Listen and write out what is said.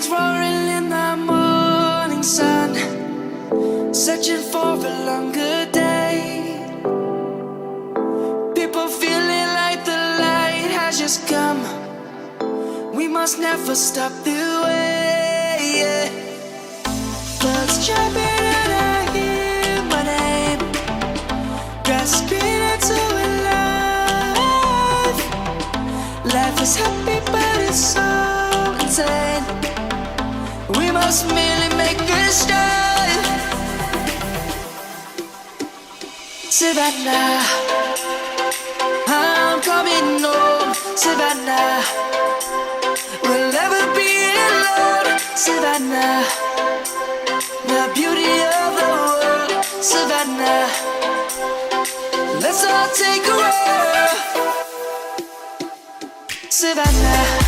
roaring in the morning sun, searching for a longer day. People feeling like the light has just come. We must never stop the way, yeah. Birds jumping and I hear my name, grasping into a life. Life is happy but it's so insane. We must merely make a start. Savannah, I'm coming home. Savannah, we'll never be alone. Savannah, the beauty of the world. Savannah, let's all take a walk. Savannah.